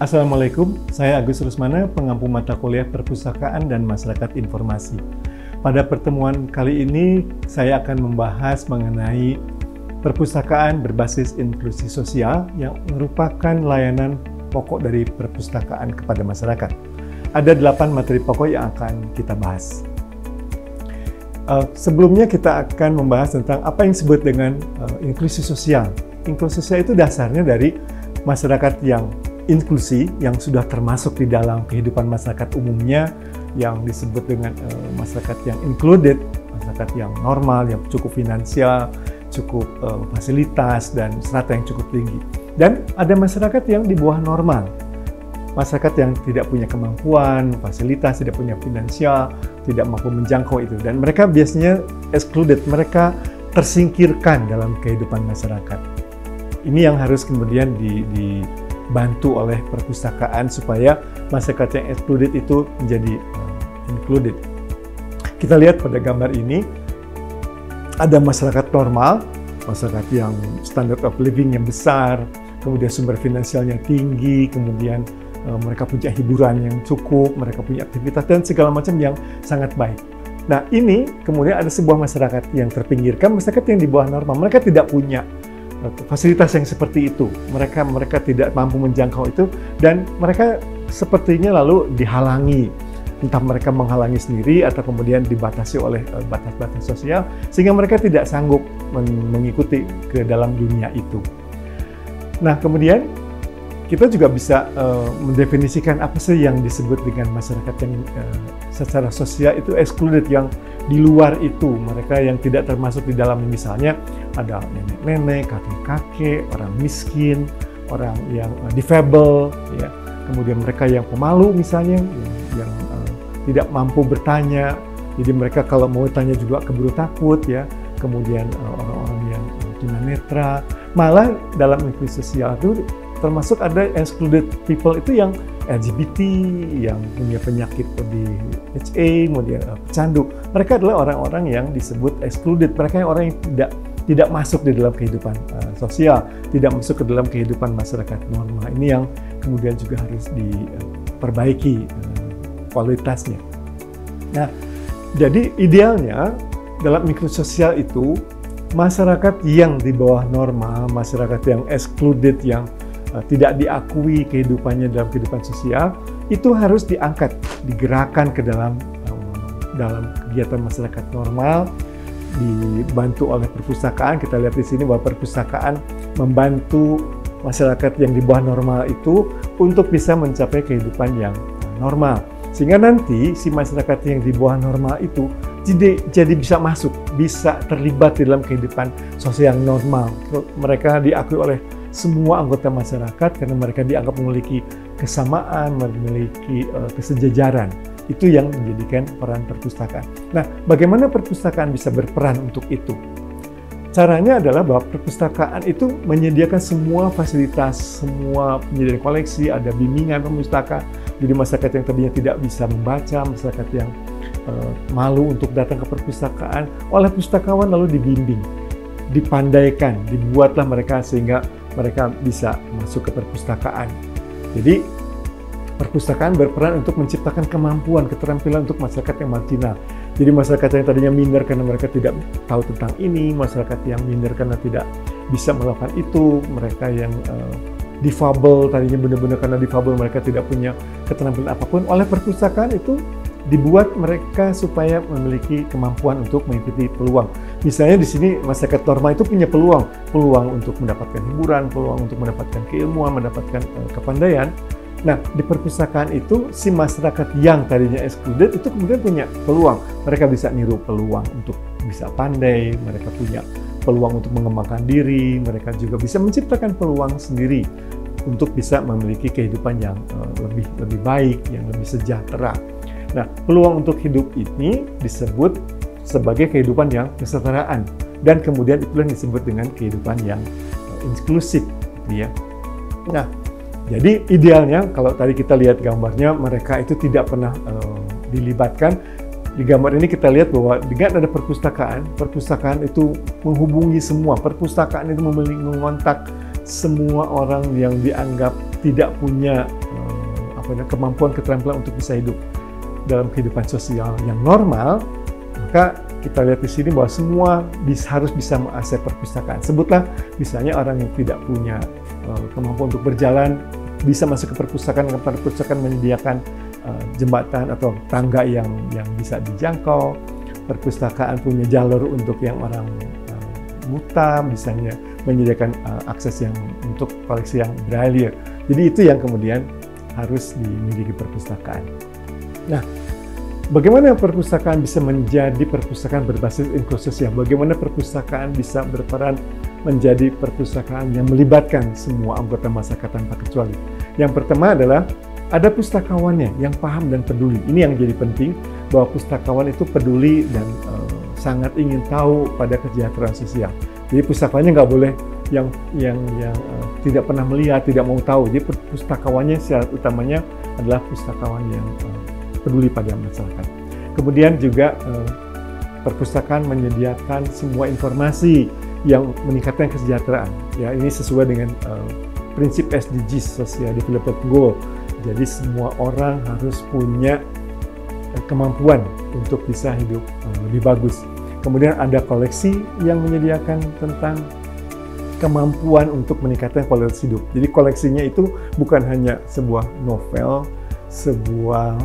Assalamualaikum, saya Agus Rusmana, pengampu mata kuliah Perpustakaan dan Masyarakat Informasi. Pada pertemuan kali ini, saya akan membahas mengenai perpustakaan berbasis inklusi sosial yang merupakan layanan pokok dari perpustakaan kepada masyarakat. Ada 8 materi pokok yang akan kita bahas. Sebelumnya kita akan membahas tentang apa yang disebut dengan inklusi sosial. Inklusi sosial itu dasarnya dari masyarakat yang inklusi, yang sudah termasuk di dalam kehidupan masyarakat umumnya, yang disebut dengan masyarakat yang included, masyarakat yang normal, yang cukup finansial, cukup fasilitas, dan strata yang cukup tinggi. Dan ada masyarakat yang di bawah normal, masyarakat yang tidak punya kemampuan, fasilitas, tidak punya finansial, tidak mampu menjangkau itu. Dan mereka biasanya excluded, mereka tersingkirkan dalam kehidupan masyarakat. Ini yang harus kemudian dibantu oleh perpustakaan supaya masyarakat yang excluded itu menjadi included. Kita lihat pada gambar ini, ada masyarakat normal, masyarakat yang standard of living yang besar, kemudian sumber finansialnya tinggi, kemudian mereka punya hiburan yang cukup, mereka punya aktivitas dan segala macam yang sangat baik. Nah ini kemudian ada sebuah masyarakat yang terpinggirkan, masyarakat yang di bawah normal, mereka tidak punya fasilitas yang seperti itu, mereka tidak mampu menjangkau itu, dan mereka sepertinya lalu dihalangi, entah mereka menghalangi sendiri atau kemudian dibatasi oleh batas-batas sosial, sehingga mereka tidak sanggup mengikuti ke dalam dunia itu. Nah kemudian kita juga bisa mendefinisikan apa sih yang disebut dengan masyarakat yang secara sosial itu excluded, yang di luar itu, mereka yang tidak termasuk di dalam, misalnya ada nenek-nenek, kakek-kakek, orang miskin, orang yang difabel, ya. Kemudian mereka yang pemalu misalnya, yang tidak mampu bertanya, jadi mereka kalau mau tanya juga keburu takut, ya. Kemudian orang-orang yang tunanetra, malah dalam inklusi sosial itu termasuk ada excluded people itu yang LGBT, yang punya penyakit DHA, kemudian pecandu. Mereka adalah orang-orang yang disebut excluded. Mereka yang orang yang tidak masuk di dalam kehidupan sosial, tidak masuk ke dalam kehidupan masyarakat normal. Ini yang kemudian juga harus diperbaiki kualitasnya. Nah, jadi idealnya dalam inklusi sosial itu masyarakat yang di bawah normal, masyarakat yang excluded, yang tidak diakui kehidupannya dalam kehidupan sosial, itu harus diangkat, digerakkan ke dalam kegiatan masyarakat normal, dibantu oleh perpustakaan. Kita lihat di sini bahwa perpustakaan membantu masyarakat yang di bawah normal itu untuk bisa mencapai kehidupan yang normal. Sehingga nanti si masyarakat yang di bawah normal itu jadi bisa masuk, bisa terlibat di dalam kehidupan sosial yang normal. Mereka diakui oleh semua anggota masyarakat karena mereka dianggap memiliki kesamaan, memiliki kesejajaran. Itu yang menjadikan peran perpustakaan. Nah, bagaimana perpustakaan bisa berperan untuk itu? Caranya adalah bahwa perpustakaan itu menyediakan semua fasilitas, semua penyediaan koleksi, ada bimbingan pemustaka. Jadi masyarakat yang tadinya tidak bisa membaca, masyarakat yang malu untuk datang ke perpustakaan, oleh pustakawan lalu dibimbing, dipandaikan, dibuatlah mereka sehingga mereka bisa masuk ke perpustakaan. Jadi perpustakaan berperan untuk menciptakan kemampuan, keterampilan untuk masyarakat yang marginal. Jadi masyarakat yang tadinya minder karena mereka tidak tahu tentang ini, masyarakat yang minder karena tidak bisa melakukan itu, mereka yang difabel, tadinya benar-benar karena difabel mereka tidak punya keterampilan apapun, oleh perpustakaan itu dibuat mereka supaya memiliki kemampuan untuk mengikuti peluang. Misalnya di sini masyarakat normal itu punya peluang untuk mendapatkan hiburan, peluang untuk mendapatkan keilmuan, mendapatkan kepandaian. Nah, di perpustakaan itu si masyarakat yang tadinya excluded itu kemudian punya peluang. Mereka bisa niru peluang untuk bisa pandai, mereka punya peluang untuk mengembangkan diri, mereka juga bisa menciptakan peluang sendiri untuk bisa memiliki kehidupan yang lebih baik, yang lebih sejahtera. Nah, peluang untuk hidup ini disebut sebagai kehidupan yang kesetaraan, dan kemudian itulah yang disebut dengan kehidupan yang inklusif, ya. Nah, jadi idealnya kalau tadi kita lihat gambarnya, mereka itu tidak pernah dilibatkan. Di gambar ini kita lihat bahwa dengan ada perpustakaan itu menghubungi semua. Perpustakaan itu mengontak semua orang yang dianggap tidak punya kemampuan keterampilan untuk bisa hidup dalam kehidupan sosial yang normal, maka kita lihat di sini bahwa semua harus bisa mengakses perpustakaan. Sebutlah misalnya orang yang tidak punya kemampuan untuk berjalan bisa masuk ke perpustakaan menyediakan jembatan atau tangga yang bisa dijangkau. Perpustakaan punya jalur untuk yang orang buta, misalnya menyediakan akses yang untuk koleksi yang braille. Jadi itu yang kemudian harus dimiliki perpustakaan. Nah, bagaimana perpustakaan bisa menjadi perpustakaan berbasis inklusi sosial? Bagaimana perpustakaan bisa berperan menjadi perpustakaan yang melibatkan semua anggota masyarakat tanpa kecuali? Yang pertama adalah ada pustakawannya yang paham dan peduli. Ini yang jadi penting, bahwa pustakawan itu peduli dan sangat ingin tahu pada kesejahteraan sosial. Jadi pustakawannya nggak boleh yang tidak pernah melihat, tidak mau tahu. Jadi pustakawannya syarat utamanya adalah pustakawan yang peduli pada masyarakat. Kemudian juga perpustakaan menyediakan semua informasi yang meningkatkan kesejahteraan. Ya, ini sesuai dengan prinsip SDGs, Social Development Goal. Jadi semua orang harus punya kemampuan untuk bisa hidup lebih bagus. Kemudian ada koleksi yang menyediakan tentang kemampuan untuk meningkatkan kualitas hidup. Jadi koleksinya itu bukan hanya sebuah novel, sebuah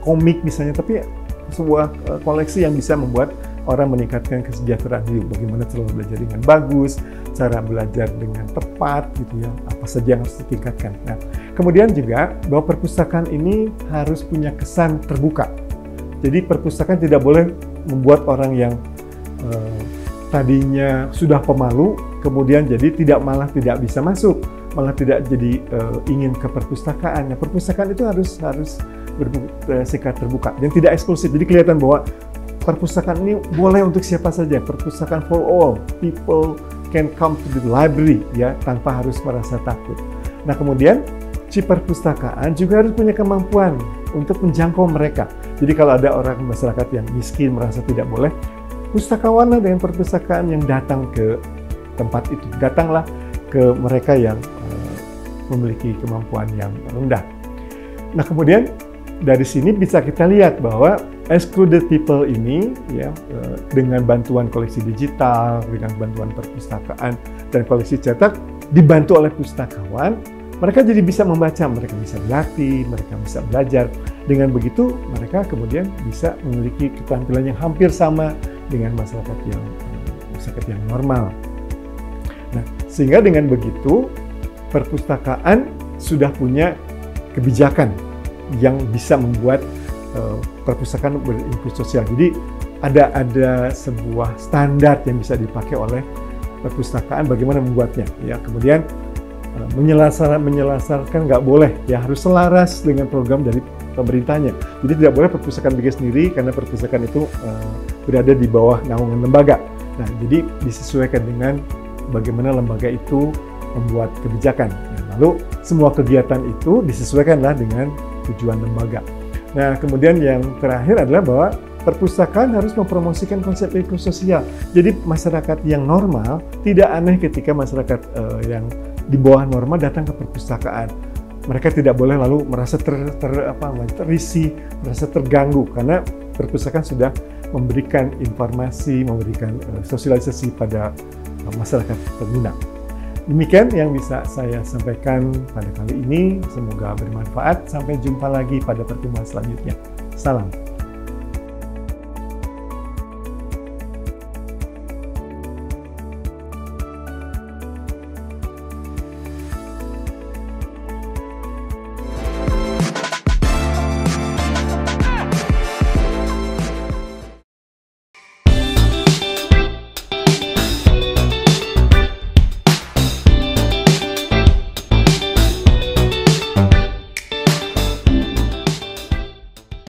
komik misalnya, tapi sebuah koleksi yang bisa membuat orang meningkatkan kesejahteraan hidup. Bagaimana cara belajar dengan bagus, cara belajar dengan tepat, gitu ya. Apa saja yang harus ditingkatkan. Nah, kemudian juga bahwa perpustakaan ini harus punya kesan terbuka. Jadi perpustakaan tidak boleh membuat orang yang tadinya sudah pemalu, kemudian jadi tidak bisa masuk, malah tidak jadi ingin ke perpustakaan. Nah, perpustakaan itu harus bersikap terbuka dan tidak eksklusif. Jadi kelihatan bahwa perpustakaan ini boleh untuk siapa saja. Perpustakaan for all, people can come to the library, ya, tanpa harus merasa takut. Nah, kemudian si perpustakaan juga harus punya kemampuan untuk menjangkau mereka. Jadi kalau ada orang masyarakat yang miskin merasa tidak boleh, pustakawanlah dengan perpustakaan yang datang ke tempat itu. Datanglah ke mereka yang memiliki kemampuan yang rendah. Nah, kemudian dari sini bisa kita lihat bahwa excluded people ini, ya, dengan bantuan koleksi digital, dengan bantuan perpustakaan dan koleksi cetak, dibantu oleh pustakawan, mereka jadi bisa membaca, mereka bisa berlatih, mereka bisa belajar. Dengan begitu, mereka kemudian bisa memiliki keterampilan yang hampir sama dengan masyarakat yang normal. Nah, sehingga dengan begitu, perpustakaan sudah punya kebijakan yang bisa membuat perpustakaan berinklusi sosial. Jadi ada sebuah standar yang bisa dipakai oleh perpustakaan bagaimana membuatnya. Ya, kemudian menyelasarkan nggak boleh, ya, harus selaras dengan program dari pemerintahnya. Jadi tidak boleh perpustakaan bikin sendiri karena perpustakaan itu berada di bawah naungan lembaga. Nah, jadi disesuaikan dengan bagaimana lembaga itu membuat kebijakan. Lalu semua kegiatan itu disesuaikanlah dengan tujuan lembaga. Nah, kemudian yang terakhir adalah bahwa perpustakaan harus mempromosikan konsep inklusi sosial. Jadi masyarakat yang normal tidak aneh ketika masyarakat yang di bawah norma datang ke perpustakaan. Mereka tidak boleh lalu merasa terisi, merasa terganggu, karena perpustakaan sudah memberikan informasi, memberikan sosialisasi pada masyarakat pengguna. Demikian yang bisa saya sampaikan pada kali ini. Semoga bermanfaat. Sampai jumpa lagi pada pertemuan selanjutnya. Salam.